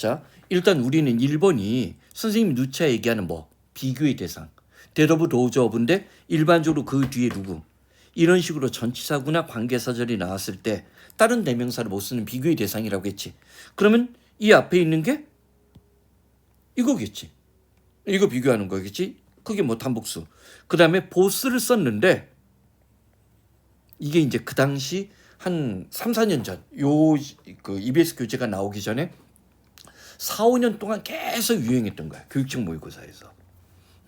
자, 일단 우리는 1번이 선생님이 누차 얘기하는 뭐 비교의 대상 대더브 로저브인데 일반적으로 그 뒤에 누구 이런 식으로 전치사구나 관계사절이 나왔을 때 다른 대명사를 못 쓰는 비교의 대상이라고 했지. 그러면 이 앞에 있는 게 이거겠지. 이거 비교하는 거겠지. 그게 뭐 단복수. 그 다음에 보스를 썼는데 이게 이제 그 당시 한 3, 4년 전 그 EBS 교재가 나오기 전에 4, 5년 동안 계속 유행했던 거야. 교육청 모의고사에서.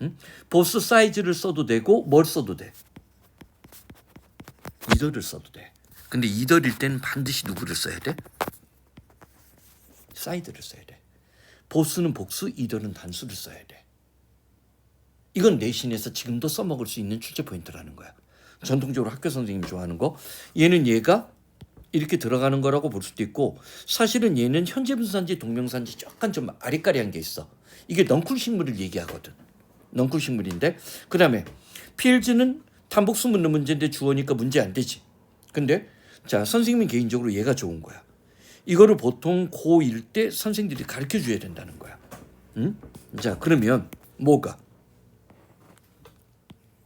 응? 보스 사이즈를 써도 되고 뭘 써도 돼. 이더를 써도 돼. 근데 이더일 때는 반드시 누구를 써야 돼? 사이드를 써야 돼. 보스는 복수, 이더는 단수를 써야 돼. 이건 내신에서 지금도 써먹을 수 있는 출제 포인트라는 거야. 전통적으로 학교 선생님이 좋아하는 거. 얘는 얘가 이렇게 들어가는 거라고 볼 수도 있고 사실은 얘는 현재 분사인지 동명사인지 약간 좀 아리까리한 게 있어. 이게 넝쿨 식물을 얘기하거든. 넝쿨 식물인데 그 다음에 필즈는 단복수 묻는 문제인데 주어니까 문제 안 되지. 근데 자 선생님은 개인적으로 얘가 좋은 거야. 이거를 보통 고1 때 선생들이 가르쳐 줘야 된다는 거야. 응? 자 그러면 뭐가?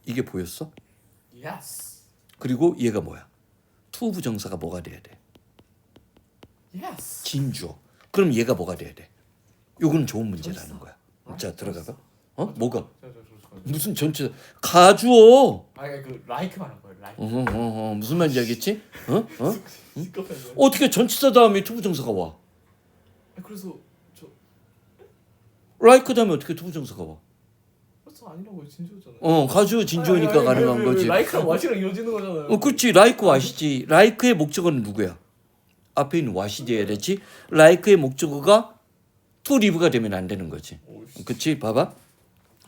이게 보였어? Yes. 그리고 얘가 뭐야? 투 부정사가 뭐가 돼야 돼? Yes. 진주어. 그럼 얘가 뭐가 돼야 돼? 요거는 좋은 문제라는 거야. 자 들어가봐. 어? 뭐가? 무슨 전체 가주어. 그 like 말한 거예요. like. 무슨 말인지 알겠지? 어떻게 전치사 다음에 투부정사가 와? 그래서 저 like 다음에 어떻게 투부정사가 와? 벌써 아니라고요. 진주잖아요. 가주어 진주어니까 가능한 거지. like랑 what이랑 이어지는 거잖아요. 그렇지. like what이지. like의 목적어는 누구야? 앞에 있는 what이 돼야 되지. like의 목적어가 to live가 되면 안 되는 거지. 그렇지? 봐봐.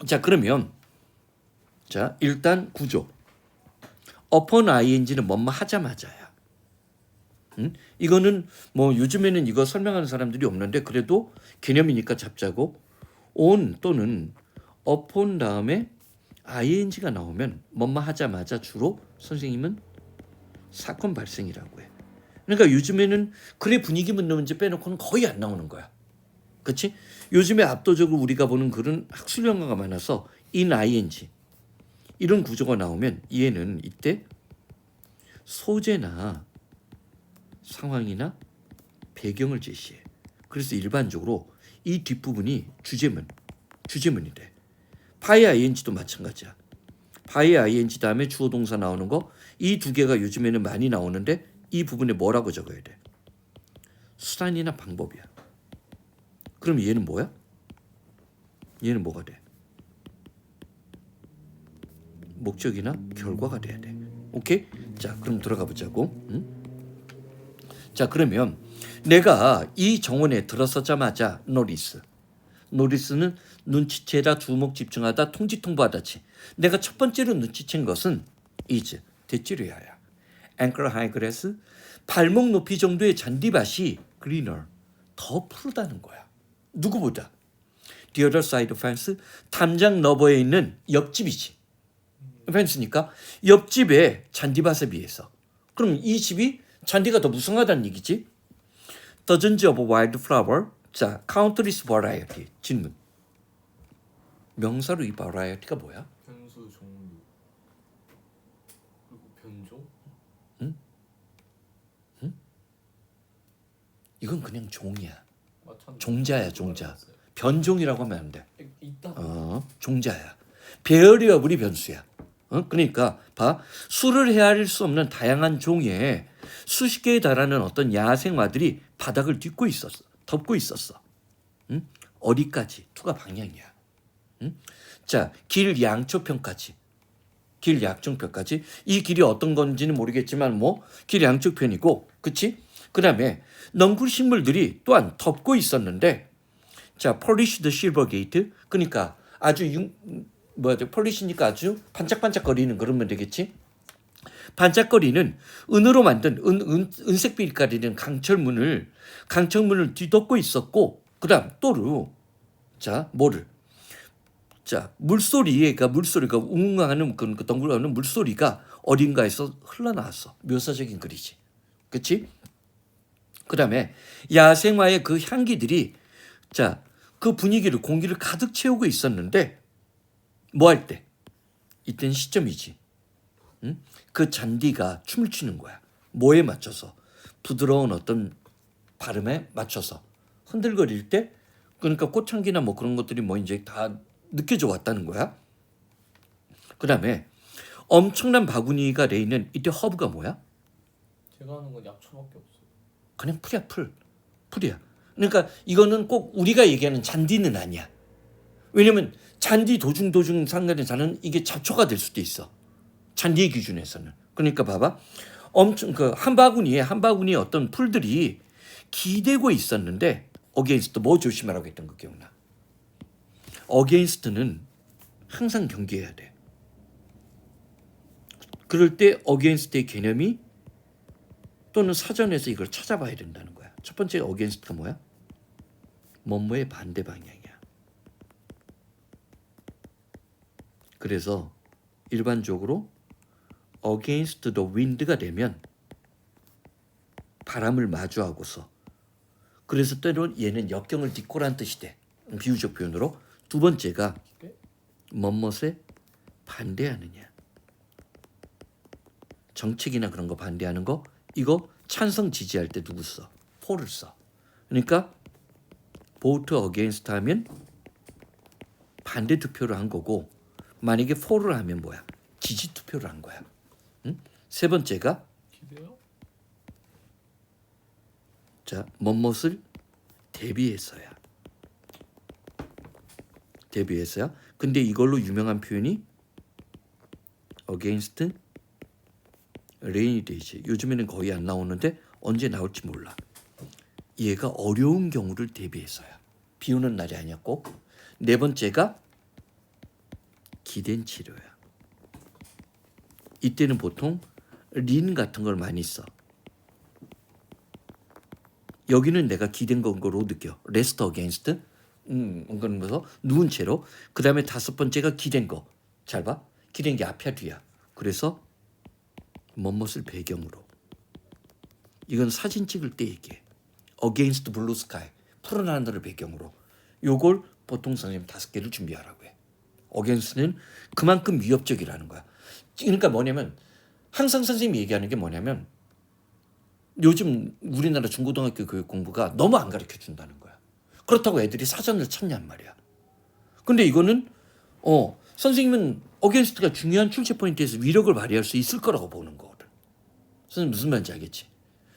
자 그러면 자 일단 구조. upon ing는 뭐뭐 하자마자야. 응? 이거는 뭐 요즘에는 이거 설명하는 사람들이 없는데 그래도 개념이니까 잡자고. on 또는 upon 다음에 ing가 나오면 뭐뭐 하자마자 주로 선생님은 사건 발생이라고 해. 그러니까 요즘에는 글의 분위기 묻는 문제 빼놓고는 거의 안 나오는 거야. 그렇지? 요즘에 압도적으로 우리가 보는 글은 학술 영어가 많아서 in ing 이런 구조가 나오면 얘는 이때 소재나 상황이나 배경을 제시해. 그래서 일반적으로 이 뒷부분이 주제문이 돼. 파이 ing도 마찬가지야. 파이 ing 다음에 주어 동사 나오는 거 이 두 개가 요즘에는 많이 나오는데 이 부분에 뭐라고 적어야 돼? 수단이나 방법이야. 그럼 얘는 뭐야? 얘는 뭐가 돼? 목적이나 결과가 돼야 돼. 오케이? 자, 그럼 들어가 보자고. 응? 자, 그러면 내가 이 정원에 들어서자마자 노리스는 눈치채다, 주목 집중하다, 통지통보하다지. 내가 첫 번째로 눈치챈 것은 is 대찌르야야. anchor high grass 발목 높이 정도의 잔디밭이 greener 더 푸르다는 거야. 누구보다. The other side fence 담장 너머에 있는 옆집이지. 펜스니까 옆집의 잔디밭에 비해서. 그럼 이 집이 잔디가 더 무성하다는 얘기지. Dozens of wildflower. 자, countless variety. 질문. 명사로 이 variety가 뭐야? 변수 종류 그리고 변종. 이건 그냥 종이야. 맞췄는데. 종자야, 종자. 변종이라고 하면 안 돼. 있다. 종자야. 베어리어블이 변수야. 그러니까 봐. 수를 헤아릴 수 없는 다양한 종의 수십 개에 달하는 어떤 야생화들이 바닥을 덮고 있었어. 어디까지? 투가 방향이야. 자, 길 양초편까지. 길 양쪽편까지. 이 길이 어떤 건지는 모르겠지만 뭐 길 양쪽편이고, 그치? 그 다음에 넝쿨 식물들이 또한 덮고 있었는데, 자, polished silver gate. 그러니까 아주 폴리시니까 아주 반짝반짝거리는 그러면 되겠지. 반짝거리는 은으로 만든 은색 빛깔이는 강철문을 뒤덮고 있었고, 그다음 또르. 자, 뭐를? 자, 물소리가 웅웅하는 그 덩굴하는 물소리가 어딘가에서 흘러나왔어. 묘사적인 글이지. 그렇지? 그다음에 야생화의 그 향기들이 자, 그 분위기를 공기를 가득 채우고 있었는데 뭐 할 때? 이때는 시점이지. 응? 그 잔디가 춤을 추는 거야. 뭐에 맞춰서? 부드러운 어떤 발음에 맞춰서 흔들거릴 때 그러니까 꽃향기나 뭐 그런 것들이 뭐 이제 다 느껴져 왔다는 거야. 그다음에 엄청난 바구니가 돼 있는 이때 허브가 뭐야? 제가 하는 건 약초밖에 없어요. 그냥 풀이야 풀이야. 그러니까 이거는 꼭 우리가 얘기하는 잔디는 아니야. 왜냐면 잔디 도중 상관에서는 이게 잡초가 될 수도 있어. 잔디의 기준에서는. 그러니까 봐봐. 엄청 그 한 바구니에 어떤 풀들이 기대고 있었는데 어게인스트 뭐 조심하라고 했던 거 기억나? 어게인스트는 항상 경계해야 돼. 그럴 때 어게인스트의 개념이 또는 사전에서 이걸 찾아봐야 된다는 거야. 첫 번째 어게인스트가 뭐야? 뭐뭐의 반대 방향이야. 그래서 일반적으로 against the wind가 되면 바람을 마주하고서 그래서 때론 얘는 역경을 딛고란 뜻이 돼. 비유적 표현으로. 두 번째가 뭐뭇에 반대하느냐. 정책이나 그런 거 반대하는 거 이거 찬성 지지할 때 누구 써? for를 써. 그러니까 vote against 하면 반대 투표를 한 거고 만약에 for를 하면 뭐야? 지지 투표를 한 거야. 응? 세 번째가 기대요? 자, 뭐뭇을 대비해서야. 근데 이걸로 유명한 표현이 against rainy days. 요즘에는 거의 안 나오는데 언제 나올지 몰라. 얘가 어려운 경우를 대비해서야. 비 오는 날이 아니었고. 네 번째가 기댄 치료야. 이때는 보통 린 같은 걸 많이 써. 여기는 내가 기댄 거로 느껴. 레스트 어게인스트. 그러면서 누운 채로. 그 다음에 다섯 번째가 기댄 거. 잘 봐. 기댄 게 앞이야 뒤야. 그래서 뭐뭇을 배경으로. 이건 사진 찍을 때 얘기해. 어게인스트 블루 스카이. 푸른 하늘을 배경으로. 요걸 보통 선생님 5개를 준비하라고 해. 어게인스트는 그만큼 위협적이라는 거야. 그러니까 뭐냐면 항상 선생님이 얘기하는 게 뭐냐면 요즘 우리나라 중고등학교 교육 공부가 너무 안 가르쳐 준다는 거야. 그렇다고 애들이 사전을 찾냔 말이야. 근데 이거는 선생님은 어게인스트가 중요한 출제 포인트에서 위력을 발휘할 수 있을 거라고 보는 거거든. 선생님 무슨 말인지 알겠지?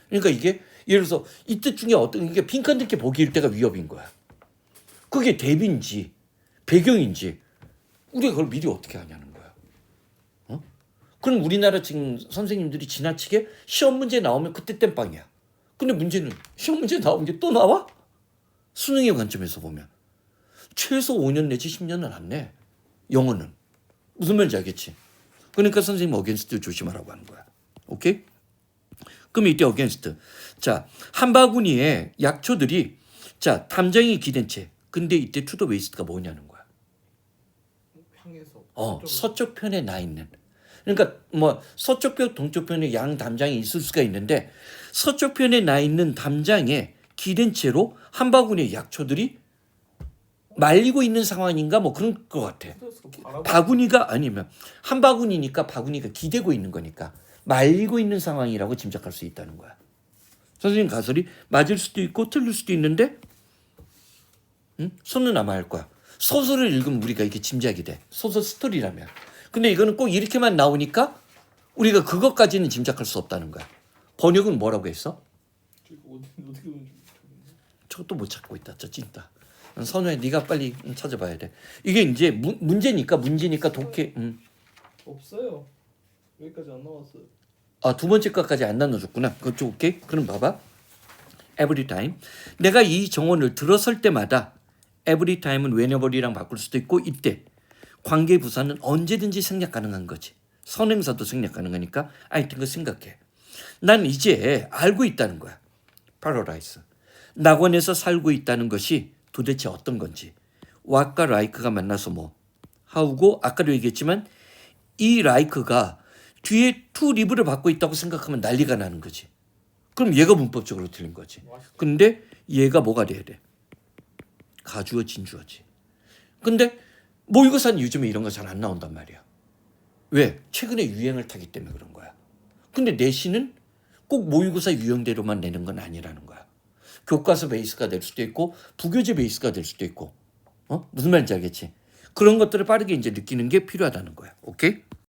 그러니까 이게 예를 들어서 이 뜻 중에 어떤 게 빈칸들게 보기일 때가 위협인 거야. 그게 대비인지 배경인지 우리가 그걸 미리 어떻게 하냐는 거야. 그럼 우리나라 지금 선생님들이 지나치게 시험 문제 나오면 그때 땜빵이야. 근데 문제는 시험 문제 나온 게 또 나와? 수능의 관점에서 보면 최소 5년 내지 10년은 안 내. 영어는. 무슨 말인지 알겠지? 그러니까 선생님 어게인스트 조심하라고 하는 거야. 오케이? 그럼 이때 어게인스트. 자, 한 바구니에 약초들이 자, 담장이 기댄 채. 근데 이때 투 더 웨이스트가 뭐냐는 거야. 향해서 서쪽 편에 나 있는. 그러니까 뭐 서쪽 편, 동쪽 편에 양 담장이 있을 수가 있는데 서쪽 편에 나 있는 담장에 기댄 채로 한 바구니의 약초들이 말리고 있는 상황인가 뭐 그런 것 같아. 바구니가 아니면 한 바구니니까 바구니가 기대고 있는 거니까 말리고 있는 상황이라고 짐작할 수 있다는 거야. 선생님 가설이 맞을 수도 있고 틀릴 수도 있는데 손은 아마 할 거야. 소설을 읽으면 우리가 이게 짐작이 돼. 소설 스토리라면. 근데 이거는 꼭 이렇게만 나오니까 우리가 그것까지는 짐작할 수 없다는 거야. 번역은 뭐라고 했어? 저것도 못 찾고 있다. 저 찐따. 선우야 네가 빨리 찾아봐야 돼. 이게 이제 문제니까 독해. 없어요. 여기까지 안 나왔어요. 아, 두 번째 것까지 안 나눠줬구나. 그쪽 오케이. 그럼 봐봐. Every time. 내가 이 정원을 들어설 때마다 every time은 whenever이랑 바꿀 수도 있고 이때 관계 부사는 언제든지 생략 가능한 거지. 선행사도 생략 가능하니까 아이템 생각해. 난 이제 알고 있다는 거야. paradise. 낙원에서 살고 있다는 것이 도대체 어떤 건지. what과 like가 만나서 뭐 how고 아까도 얘기했지만 이 like가 뒤에 to live를 받고 있다고 생각하면 난리가 나는 거지. 그럼 얘가 문법적으로 틀린 거지. 근데 얘가 뭐가 돼야 돼? 가주어 진주어지. 근데 모의고사는 요즘에 이런 거 잘 안 나온단 말이야. 왜? 최근에 유행을 타기 때문에 그런 거야. 근데 내신은 꼭 모의고사 유형대로만 내는 건 아니라는 거야. 교과서 베이스가 될 수도 있고 부교재 베이스가 될 수도 있고. 무슨 말인지 알겠지? 그런 것들을 빠르게 이제 느끼는 게 필요하다는 거야. 오케이?